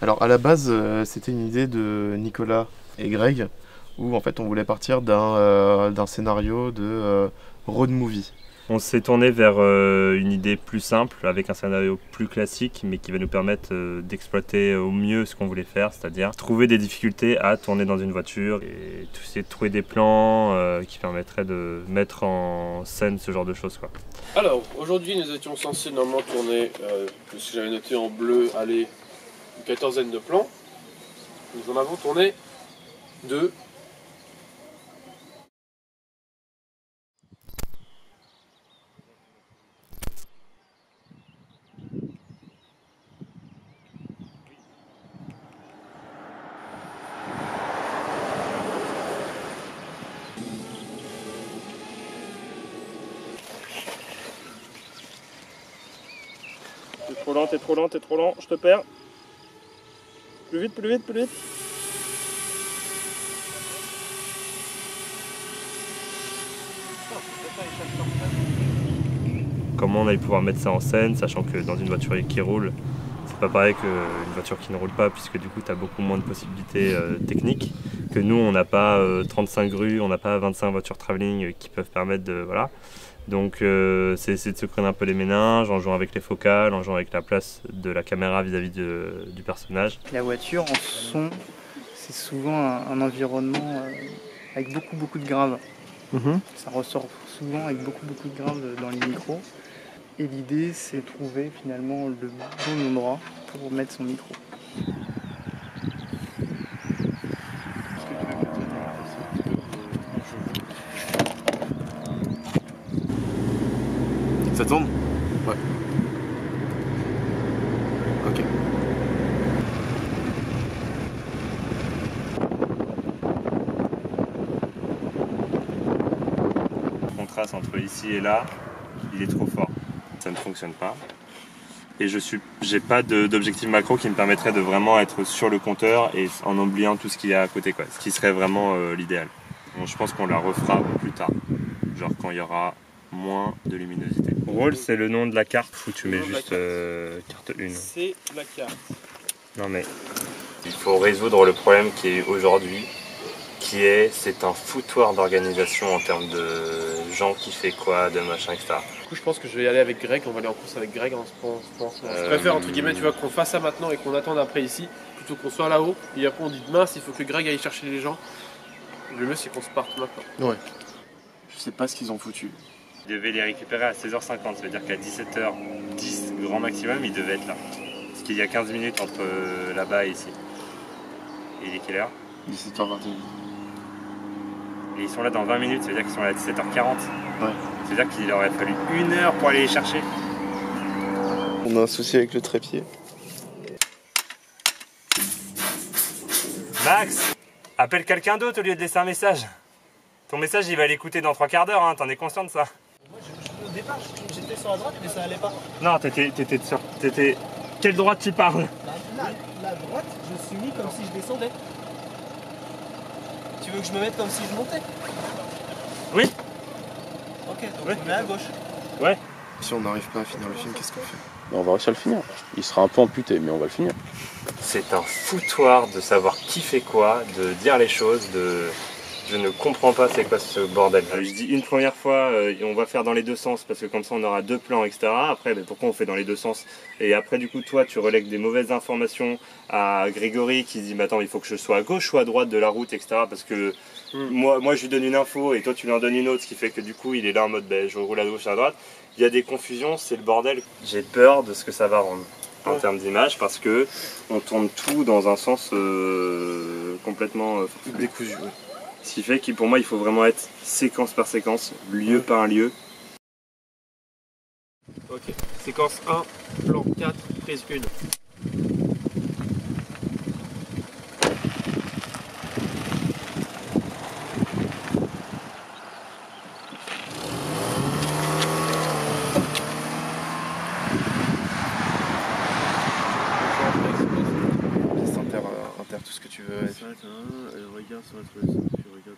Alors à la base, c'était une idée de Nicolas et Greg, où en fait on voulait partir d'un scénario de road movie. On s'est tourné vers une idée plus simple, avec un scénario plus classique, mais qui va nous permettre d'exploiter au mieux ce qu'on voulait faire, c'est-à-dire trouver des difficultés à tourner dans une voiture et essayer de trouver des plans qui permettraient de mettre en scène ce genre de choses, quoi. Alors, aujourd'hui, nous étions censés normalement tourner, ce que j'avais noté en bleu, aller une quatorzaine de plans. Nous en avons tourné 2. T'es trop lent, je te perds. Plus vite. Comment on allait pouvoir mettre ça en scène, sachant que dans une voiture qui roule, c'est pas pareil qu'une voiture qui ne roule pas, puisque du coup tu as beaucoup moins de possibilités techniques. Que nous, on n'a pas 35 grues, on n'a pas 25 voitures travelling qui peuvent permettre de... Voilà. Donc c'est essayer de se creuser un peu les méninges, en jouant avec les focales, en jouant avec la place de la caméra vis-à-vis du personnage. La voiture en son, c'est souvent un environnement avec beaucoup de graves. Ça ressort souvent avec beaucoup de graves dans les micros. Et l'idée, c'est de trouver finalement le bon endroit pour mettre son micro. Ça tourne? Ouais. Ok. Le contraste entre ici et là, il est trop fort. Ça ne fonctionne pas. Et j'ai pas d'objectif macro qui me permettrait de vraiment être sur le compteur et en oubliant tout ce qu'il y a à côté, quoi. Ce qui serait vraiment l'idéal. Bon, je pense qu'on la refera plus tard. Genre quand il y aura moins de luminosité. Roll, c'est le nom de la carte où tu mets juste carte 1. C'est la carte. Non mais il faut résoudre le problème qui est aujourd'hui, c'est un foutoir d'organisation en termes de gens qui fait quoi, de machin, etc. Du coup, je pense que je vais y aller avec Greg. On va aller en course avec Greg. Je préfère, entre guillemets, tu vois, qu'on fasse ça maintenant et qu'on attende après ici, plutôt qu'on soit là-haut. Et après, on dit mince, il faut que Greg aille chercher les gens. Le mieux, c'est qu'on se parte maintenant. Ouais. Je sais pas ce qu'ils ont foutu. Ils devaient les récupérer à 16h50, ça veut dire qu'à 17h10 grand maximum, ils devaient être là. Parce qu'il y a 15 minutes entre là-bas et ici. Et il est quelle heure? 17h21. Et ils sont là dans 20 minutes, ça veut dire qu'ils sont là à 17h40. Ouais. Ça veut dire qu'il aurait fallu 1 heure pour aller les chercher. On a un souci avec le trépied. Max, appelle quelqu'un d'autre au lieu de laisser un message. Ton message, il va l'écouter dans 3 quarts d'heure, hein, t'en es conscient de ça? Moi, au départ, j'étais sur la droite, mais ça allait pas. Non, t'étais sur... Quelle droite tu parles? La droite, je suis mis comme si je descendais. Tu veux que je me mette comme si je montais? Oui. Ok, donc Ouais. je me mets à gauche. Ouais. Si on n'arrive pas à finir le film, qu'est-ce qu'on fait? On va réussir à le finir. Il sera un peu amputé, mais on va le finir. C'est un foutoir de savoir qui fait quoi, de dire les choses, Je ne comprends pas c'est quoi ce bordel. Je dis une première fois, on va faire dans les deux sens parce que comme ça on aura 2 plans, etc. Après, pourquoi on fait dans les deux sens? Et après, du coup, toi, tu relègues des mauvaises informations à Grégory qui dit, mais attends, il faut que je sois à gauche ou à droite de la route, etc. Parce que moi, je lui donne une info et toi, tu lui en donnes une autre, ce qui fait que du coup, il est là en mode, je roule à gauche, à droite. Il y a des confusions, c'est le bordel. J'ai peur de ce que ça va rendre en termes d'image parce que on tourne tout dans un sens complètement décousu. Ce qui fait que pour moi il faut vraiment être séquence par séquence, lieu par lieu. Ok, séquence 1, plan 4, prise 1. Inter tout ce que tu veux. Regarde sur la troisième, tu regardes.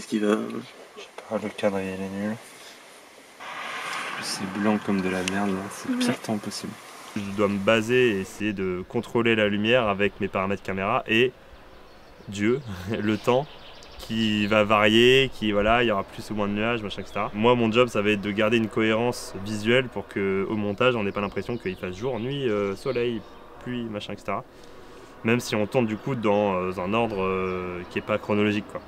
Qu'est-ce qui va? Le cadre il est nul. C'est blanc comme de la merde, c'est le pire temps possible. Je dois me baser et essayer de contrôler la lumière avec mes paramètres caméra et Dieu, le temps qui va varier, qui voilà, il y aura plus ou moins de nuages, machin, etc. Moi mon job ça va être de garder une cohérence visuelle pour qu'au montage on n'ait pas l'impression qu'il fasse jour, nuit, soleil, pluie, machin, etc. Même si on tourne du coup dans un ordre qui n'est pas chronologique quoi.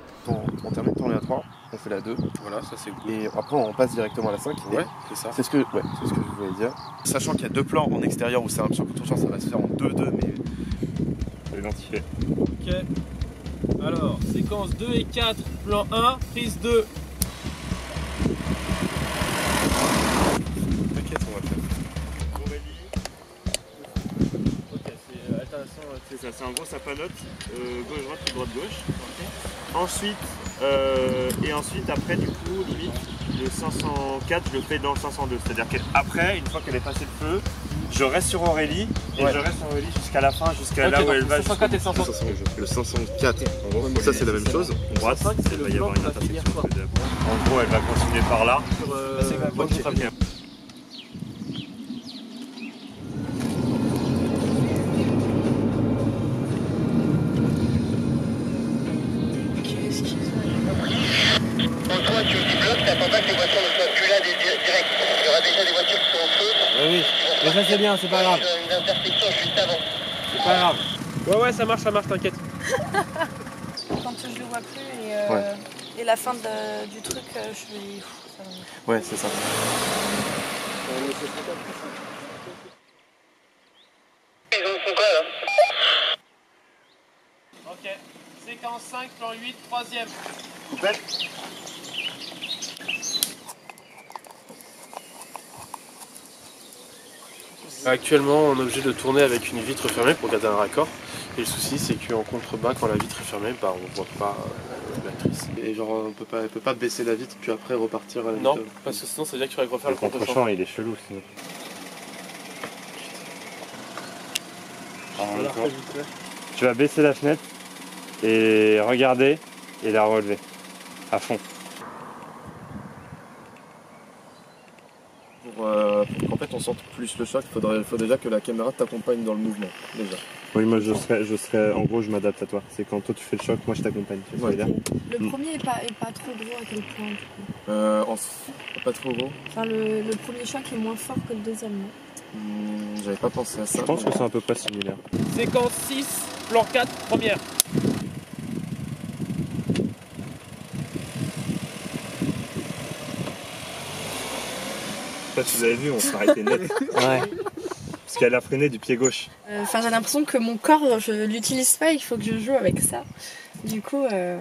On termine tourner à 3, on fait la 2. Voilà, ça c'est cool. Et après on passe directement à la 5. Ouais, c'est ça. C'est ce que je voulais dire. Sachant qu'il y a 2 plans en extérieur où c'est un sur contre-champ, ça va se faire en 2-2 mais. Je vais identifier. Ok. Alors, séquence 2 et 4, plan 1, prise 2. T'inquiète, on va le faire. Ok, c'est alternation, c'est ça, c'est un gros sapanote, gauche-droite ou droite-gauche. Ensuite, après du coup, limite, le 504, je le fais dans le 502. C'est-à-dire qu'après, une fois qu'elle est passée le feu, je reste sur Aurélie et je reste sur Aurélie jusqu'à la fin, jusqu'à là où elle va. 504 et 500. Le 504, en gros, ça c'est la même chose. Droite, il va y avoir une intersection. En gros, elle va continuer par là. Ok. Toi, tu débloques, t'attends pas que les voitures ne soient plus là direct. Il y aura déjà des voitures qui sont au feu. Oui, mais ça c'est bien, c'est pas grave. Une intersection juste avant. C'est pas grave. Ouais, ça marche, t'inquiète. Quand je le vois plus et la fin du truc, je vais. Ouais, c'est ça. Ils en font quoi là? Ok, séquence 5, plan 8, 3ème. Coupette. Actuellement, on est obligé de tourner avec une vitre fermée pour garder un raccord. Et le souci, c'est qu'en contrebas, quand la vitre est fermée, bah, on voit pas l'actrice. Et genre, on peut pas baisser la vitre puis après repartir à la Non, vitre. parce que sinon, ça veut dire qu'il faudrait refaire Le le contre-champ. contre-champ, il est chelou sinon. Tu vas baisser la fenêtre et regarder et la relever à fond. Pour qu'en fait on sente plus le choc, il faut déjà que la caméra t'accompagne dans le mouvement, déjà. Oui, moi je serais, en gros je m'adapte à toi. C'est quand toi tu fais le choc, moi je t'accompagne. Tu vois ce que je veux dire ? Le premier est pas trop gros à quel point du coup? Pas trop gros. Enfin, le premier choc est moins fort que le deuxième. Non J'avais pas pensé à ça. Je pense que c'est à peu près similaire. Séquence 6, plan 4, première. Je sais pas si vous avez vu, on s'est arrêté net. Ouais. Parce qu'elle a freiné du pied gauche. Enfin, j'ai l'impression que mon corps, je l'utilise pas, il faut que je joue avec ça. Du coup, ouais,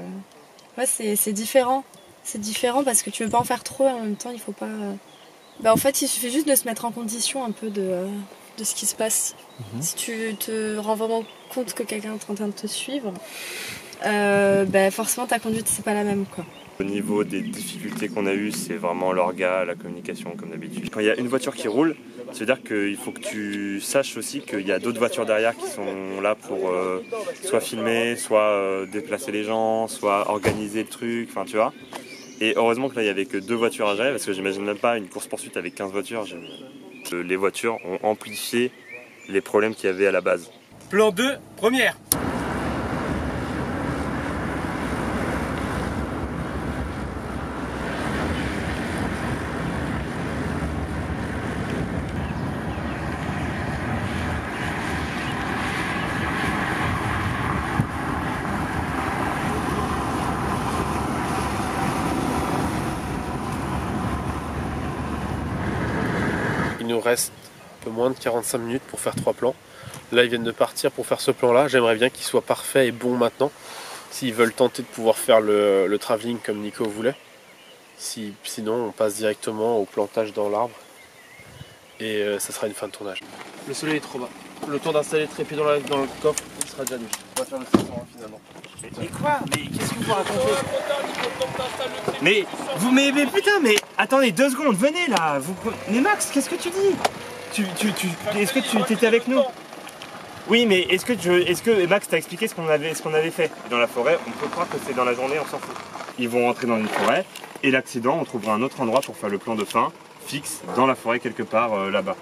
c'est différent. C'est différent parce que tu veux pas en faire trop et en même temps, il faut pas. Bah, en fait, il suffit juste de se mettre en condition un peu de ce qui se passe. Si tu te rends vraiment compte que quelqu'un est en train de te suivre, bah, forcément ta conduite c'est pas la même quoi. Au niveau des difficultés qu'on a eues, c'est vraiment l'orga, la communication comme d'habitude. Quand il y a une voiture qui roule, ça veut dire qu'il faut que tu saches aussi qu'il y a d'autres voitures derrière qui sont là pour soit filmer, soit déplacer les gens, soit organiser le truc, enfin tu vois. Et heureusement que là il y avait que 2 voitures à gérer parce que j'imagine même pas une course poursuite avec 15 voitures. Les voitures ont amplifié les problèmes qu'il y avait à la base. Plan 2, première. Il nous reste un peu moins de 45 minutes pour faire 3 plans. Là, ils viennent de partir pour faire ce plan-là. J'aimerais bien qu'il soit parfait et bon maintenant. S'ils veulent tenter de pouvoir faire le travelling comme Nico voulait. Sinon, on passe directement au plantage dans l'arbre. Et ça sera une fin de tournage. Le soleil est trop bas. Le temps d'installer le trépied dans le coffre, il sera déjà nuit. On va faire le 500 finalement. Mais quoi? Mais qu'est-ce que vous racontez? Mais putain, mais attendez 2 secondes, venez là. Mais Max, qu'est-ce que tu dis? Est-ce que tu étais avec nous? Oui, mais est-ce que Max t'a expliqué ce qu'on avait fait? Dans la forêt, on peut croire que c'est dans la journée, on s'en fout. ils vont rentrer dans une forêt, et l'accident, on trouvera un autre endroit pour faire le plan de fin, fixe, dans la forêt quelque part là-bas.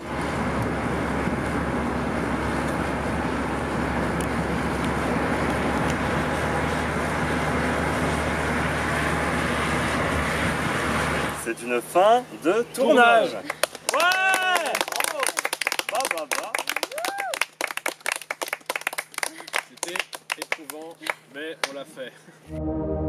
C'est une fin de tournage. Ouais. Bah. C'était éprouvant, mais on l'a fait.